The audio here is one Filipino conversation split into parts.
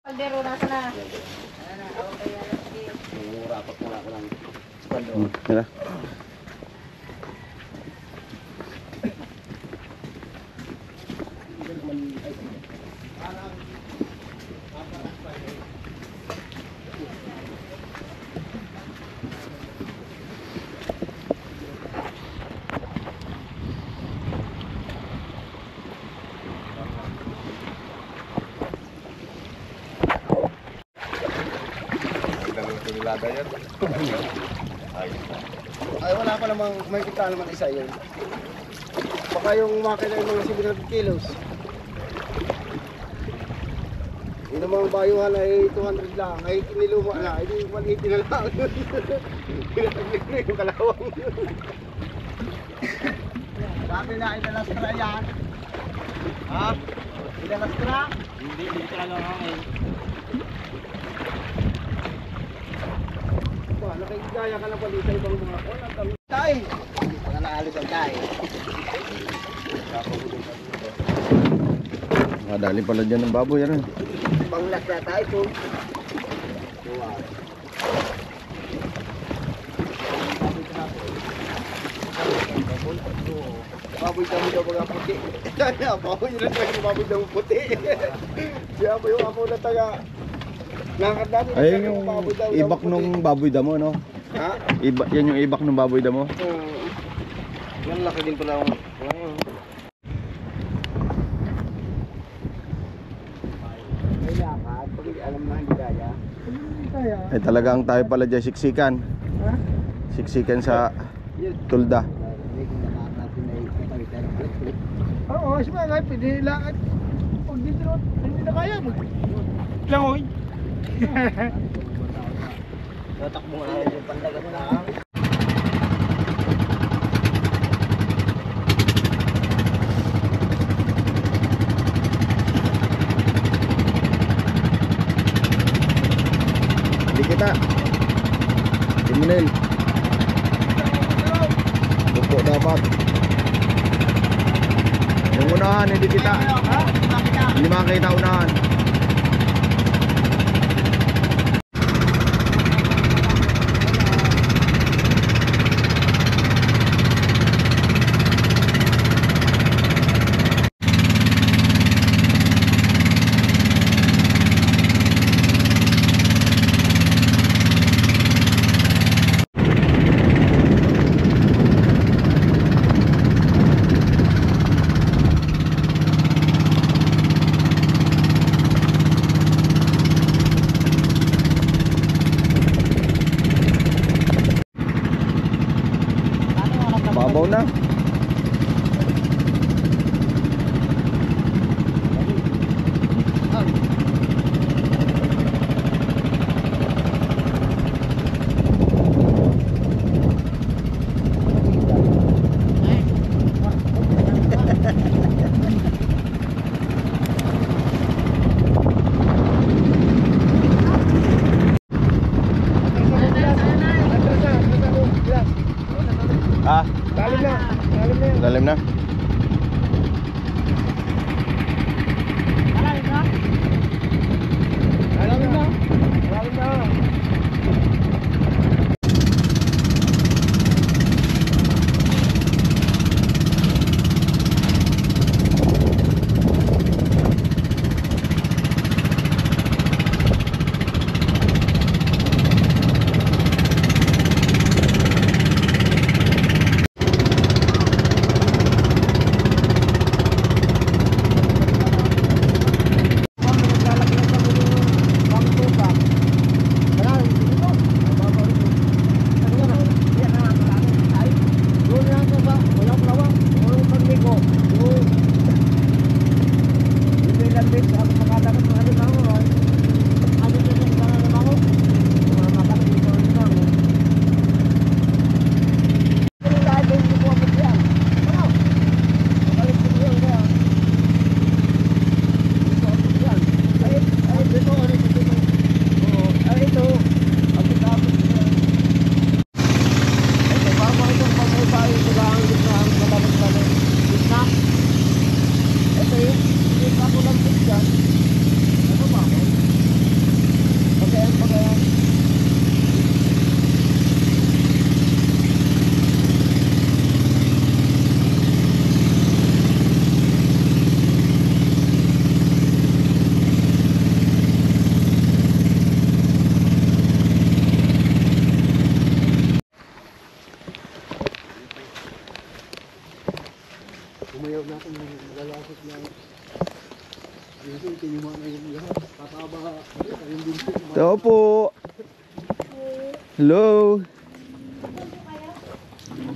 Kaldero nasa na. Rapat mo lang ko lang. Tara. Ay, wala pa namang, may kita naman isa yun. Baka yung makina yung mga 700 kilos. Yung namang bayuhan ay 200 lang, ay kiniluma na, ay 180 na lang. Pinataglig yung kalawang. Sabi na, inalastra yan. Ha? Inalastra? Hindi talaga hangin. Nakikigaya ka na pala sa ibang mga tay! Hindi pa nga naalis ang tay. Makadali pala dyan ng baboy. Ano? Panglas na tayo po. Baboy damo daw mga puti. Baboy na tayo yung baboy damo puti. Siya po yung ako na taga. Nakakadami na Ayun yung ibak nung baboy damo, no? Ha? Yan yung ibak ng baboy damo. Yan laki din pala ang ay lakad, pag hindi alam na hindi kaya. Hindi kaya. Ay talagang tayo pala dyan siksikan. Ha? Siksikan sa tulda. Oo, sabagay, pwede lakad. Pag dito, hindi na kaya mo. Langoy. Tatakbo nga yung pandagat na. Hindi kita. Timunil. Buko dapat. Yung unahan, hindi kita. Hindi makakita unahan. Tao po. Hello.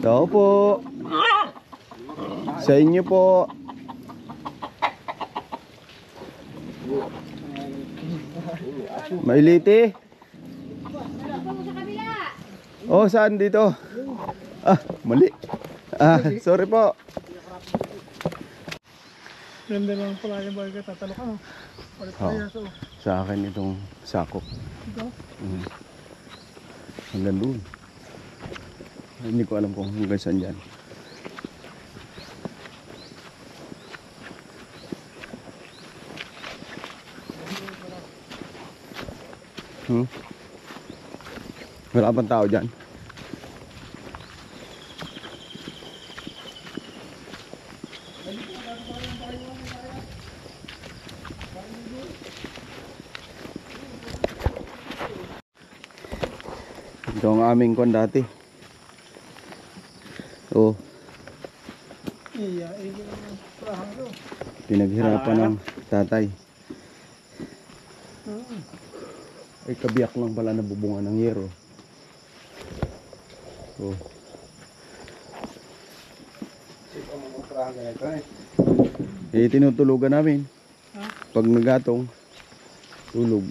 Tao po. Sa inyo po. Mailiti. Oh, saan dito? Ah, mali. Ah, sorry po. Ganda lang pala yung bagay, tatalo ka, no? Palit Oh, tayo, so. sa akin itong sakop. Ito? Hanggang doon. Hindi ko alam kung hanggang saan dyan. Wala bang tao dyan? Ito ang aming kwan dati. Oh, Iya, perahan to. pinaghirapan ng tatay. Ay, kabiyak lang pala na bubungan ng yero. Oh. Eh, tinutulugan namin. Pag nagatong, tulog.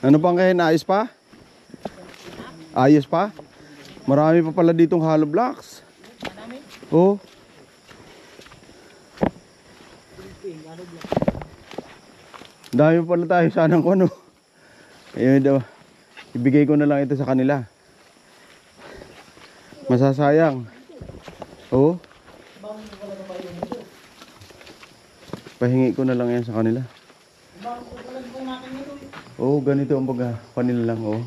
Ano pang kayo, naayos pa? Ayos pa? Marami pa pala ditong hollow blocks. Oh. Dami pala tayo sanang ano. Ayun daw. Ibigay ko na lang ito sa kanila. Masasayang. Oh. Pahingi ko na lang yan sa kanila. Oh, ganito ang baga. Kanila lang, oh.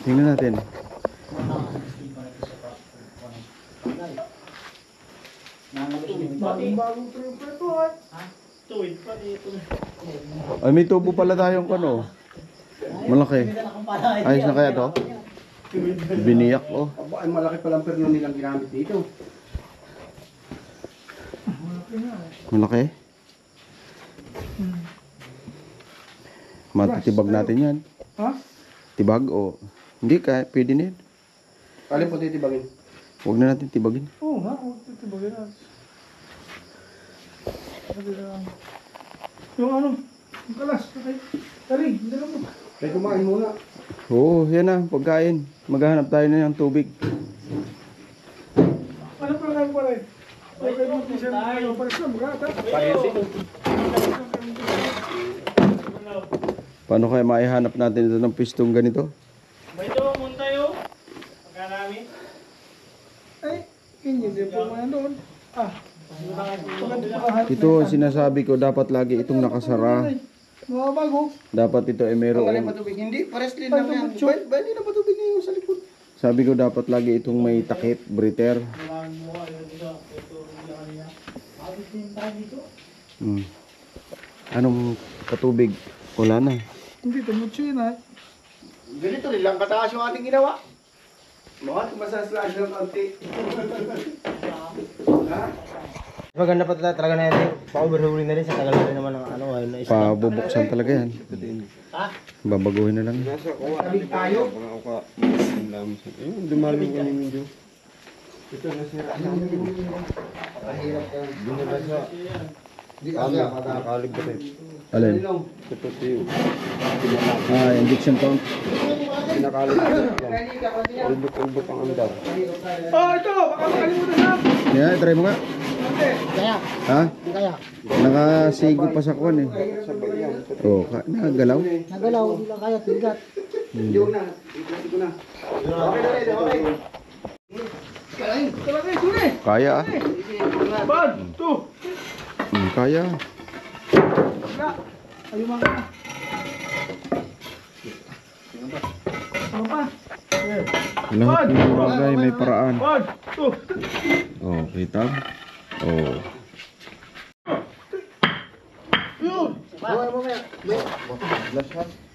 Tingnan natin. Bagong triple to, ay. Tuwid pa dito. Ay, may tubo pala tayong kano. Malaki. Ayos na kaya to? Biniyak, oh. Ay, malaki palang perno nilang ginamit dito. Malaki. Matitibag natin yan. Ha? Tibag o hindi kaya pwede na yun. Alin po titibagin? Huwag na natin tibagin. Oo nga, titibagin na. Sabi lang. Yung ano, yung kalas, okay. Taring, hindi lang mo. Kaya kumain muna. Oo, yan na, pagkain. Maghahanap tayo na ng tubig. Ano pa lang pala eh? Okay mo, t-shirt tayo, pares na, magkata. Paano kaya maihanap natin ito ng pistong ganito? May ito, munta yun. Pagka namin. Ay, hindi po mga doon. Ah, Ito ang sinasabi ko, dapat lagi itong nakasara. mga bago. Dapat ito ay Ang alin mayroong, patubig? Hindi, pares din lang yan. Ba, hindi na patubig na yung sa likod. sabi ko dapat lagi itong may takip, breather. Anong katubig? Wala na. Hindi, tumutso yun ay. Ganito rin lang kataas yung ating ginawa. Mga masaslash ng konti. Ha? Maganda pa talaga na yan. Pa-overhauling na rin sa tagal na rin naman ng ano. Pabubuksan talaga yan. Babaguhin na lang. Tabi tayo. Dumalim ko ni Minjo. Mahirap ka. Hindi kasi Alin? Ah, injection pump. Ulbot ang andar. Oh, ito! Baka makalimutan na! Yeah, try mo nga. Kaya, Ha? kaya. Nakasigo pa sa kwan eh. Oh, nagalaw. Nagalaw, hindi lang kaya, tigat. Yung na. Iklasi ko na. Okay na rin, okay. Talaga ito na eh! Kaya ah. Bad! Ito! Kaya. Wala! Ayun mga ka. Ano pa? Lahat ng bagay may paraan. Bad! Ito! Oh, kita? Oh. Yun! Buhay mo maya.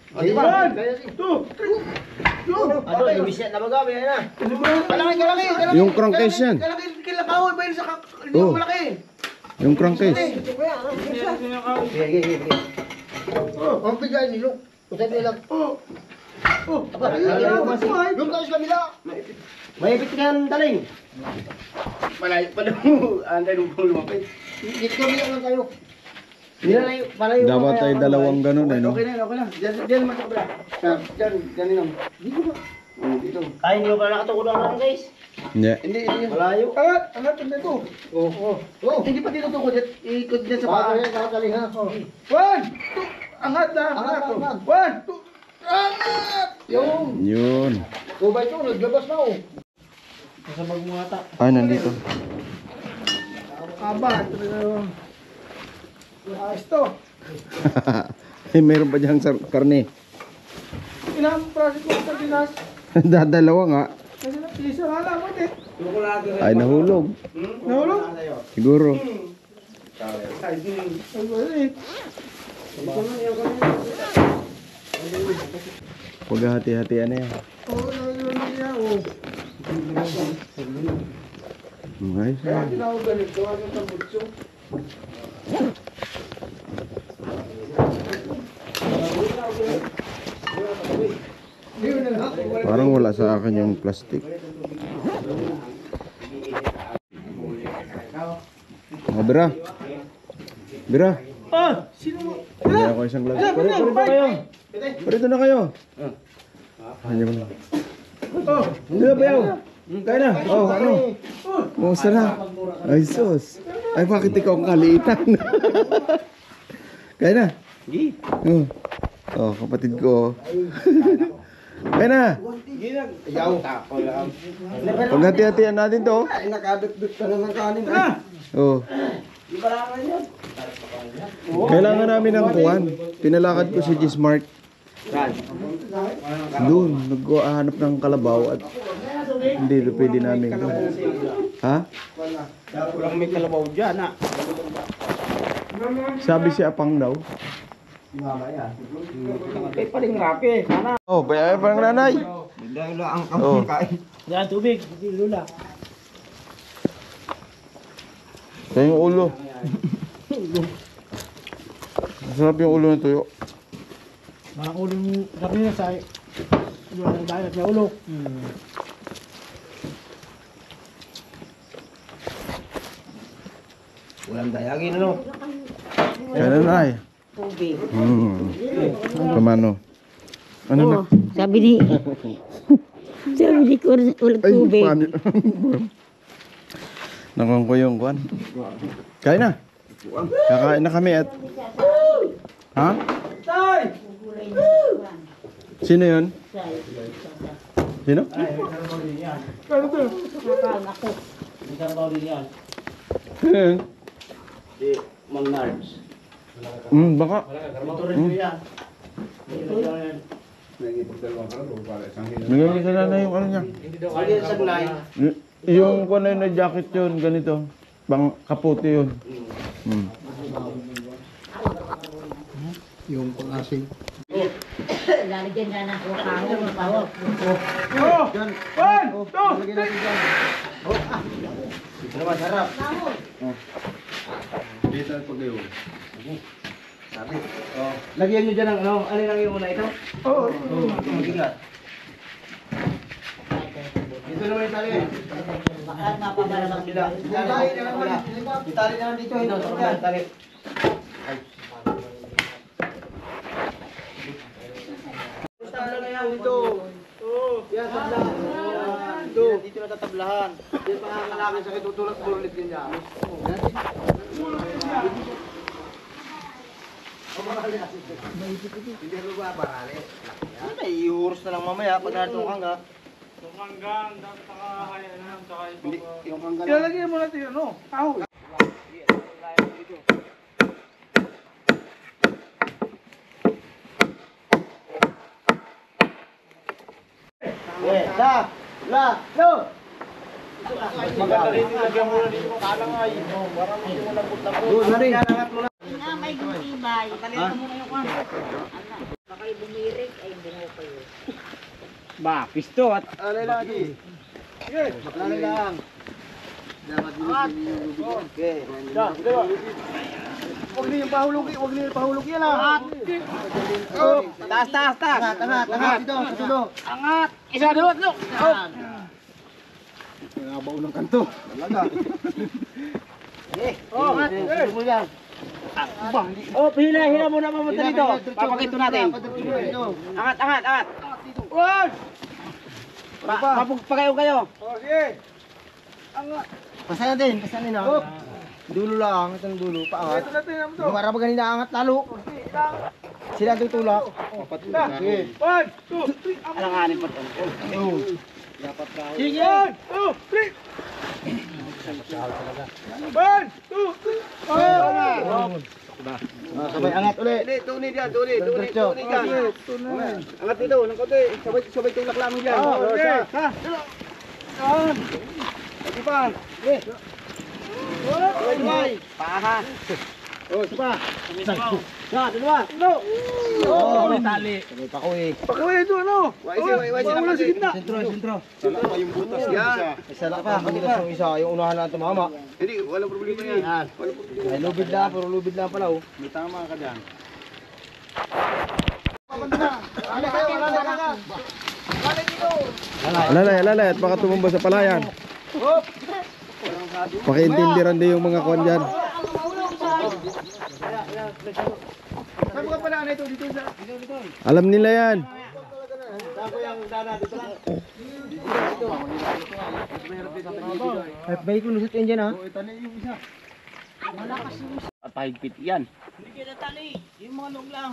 O, di ba? One, Kaya si- two, three. Yo. Ano, lumisya na baga, yan na. Kalaki. Yung crankcase yan. Kalaki, kilakaw, ba yun sa hindi Oh. yung malaki. Yung crankcase. Sige. Ang bigay nilo. Usap nila. Oh. Oh. Yung tayo sa kabila. Mayipit ka ng daling. Malayo pa daw. Anday nung lumapit. Dito kami lang kayo. Malayo. Dapat ay dalawang ganun eh, no? Okay na, okay na. Diyan naman sa kabila. Diyan lang. Dito ba? Dito. Ay, hindi mo pala nakatukod ang run, guys. Hindi. Hindi. Malayo. Angat na ito. Oh, hindi pa dito tukod. Ikot dyan sa paa. Kakali ha. One, two. Angat na. Angat. One, two. Angat. Yun. Kubay ito, naglabas na oh. Kasabag mo ata. Ay, nandito. Aba, ito na. Ayos to. Eh, meron pa diyang karne. Ilang project mo sa Pinas? Dadalawa nga. Isa nga lang, mati. Ay, nahulog. Nahulog? Siguro. Ay, wala Paghahati-hatian na yan. Oo, nahulog niya. Oo. Okay. Kaya tinawag ganito, gawa ng tambutso. Parang wala sa akin yung plastic. Oh, Bira. Bira. Ah, sino mo? Hindi ako isang glass. Parito na kayo. Parito na kayo. Ano ba? Oh, Hindi na bayaw. Kaya na. Oh, ano? Oh, sarap. Ay, sus. Ay, bakit ikaw ang kaliitan? Kaya na. Oh. Oh, kapatid ko. Kaya na. Yaw. Tako lang. Paghati-hatian natin to. Nakadut-dut ka naman kanin. Oh. Kailangan namin ng kuwan. Pinalakad ko si G-Smart. Doon, naghahanap ng kalabaw at hindi ito pwede namin doon. Ha? Walang may kalabaw dyan ha. Sabi si Apang daw. Eh, paling rapi. Sana. Oh, bayay pa ng nanay. Dahil ang Oh. kain. Yan, tubig. Hindi, lula. Kaya yung ulo. Masarap yung ulo ng tuyo. mga ulong sabi niya sa yung dagat na ulo. Walang dayagin, ano? Kaya nanay. Tubig. Kamano? Ano na? Oh, sabi ni ulit Ay, tubig. paano? Nakang ko yung kuwan. Kain na. Kakain na kami at... Ha? Sino yun? Sino? Kakain ako. Isang tao din yan. Sino yun? Si Mang Nards. Baka. Ito rin ko yan. Nagawin sa nanay yung ano niya. Hindi yan saglay. Yung kuwan na yun na jacket yun, ganito. Pang kaputi yun. Yung pang-asing. Lalagyan na ng kahon. Kahon. Oh, one, two, three. Ito naman, harap. Dito ang pag-iwo. Lagyan nyo dyan ng ano? Ano yung lagyan mo na ito? Oo. Ito magigat. Dito naman yung tali. Baka mapabalabang Itali na naman. Itali na naman dito. Ito, sa tali. Tabla na yan dito. Yan, tabla. Dito. Dito na tatablahan. Yan pa ang lalaki sa kitutulak bulit din niya. Hindi mo ba parali? Ano, iuros na lang mamaya pag natong hangga. Kung hanggang, dapat nakahaya na lang, tsaka ibang... Yung kanggal. Ilalagay mo natin ano, kahon. Lo! Maganda rin nilagyan mo na dito kung kalang ay. Parang hindi mo nabot-labot. Doon na rin. Angat mo na. na may gutibay. Baka bumiri. Ba, pisto at Alay lang, Ati. Alay lang. Dapat din yung okay. Huwag niyo yung pahulog yan ah. oh, taas. Angat dito, sa dulo. Angat. Isa, dalawa, tatlo. Oh. Nabaw ng kanto. Talaga. Oh, angat. Oh, hila muna mamunta dito. Papakito natin. Angat. One. Papagayo kayo. Pasayan din oh. Dulo lang, itong dulo, paangat. Para pag ganina angat lalo. Sila tutulak. Sige. Alanganin pa to. Sige! 2, 3! 1, 2, 3! Sabay angat ulit. Tunay dyan. Angat dito, ng konti. Sabay tulak lang dyan. Lagi pa. Sabay. Paha. Oh, sipa. Dalawa. Oh, may tali. Sabay pakuwi. Pakuwi ito ano? Wala sa gitna. Sentro. Sala pa yung butas yan. Sala pa, kanina yung isa, yung unahan na tumama. Hindi, walang problema yan. Ay, lubid lang, puro lubid lang pala oh. May tama ka dyan. Alalay, at baka tumumba sa palayan. Pakiintindihan din yung mga kwan dyan. Saan mo ka pala na ito dito sa... Alam nila yan. Ay, bayi ko lusot yan dyan ha. At pahigpit yan. Hindi kita tali. Yung mga loob lang.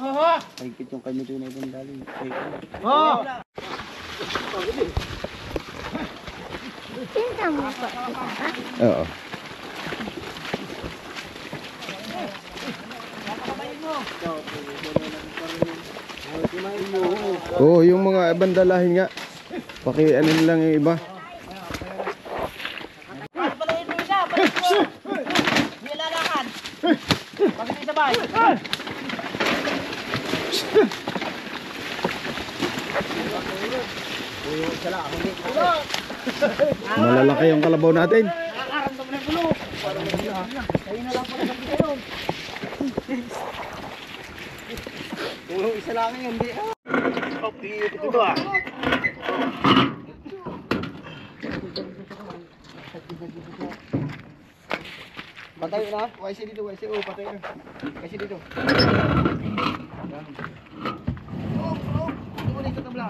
Pahigpit yung kami tunay kong dali. Oh! Oo. Oo, yung mga ibang dalahin nga. Pakianin lang yung iba. Palayin mo isa, palayin mo. Hindi lalakad. Bakit sabay? Malalaki yung kalabaw natin. Nakakaramdam na yung bulo. Kayo na lang pala sa kayo. Puro isa lang yun, hindi. Okay, ito ah. Patay na. YC dito, YC. Oh, patay na. YC dito. Oh, dito mo dito tabla.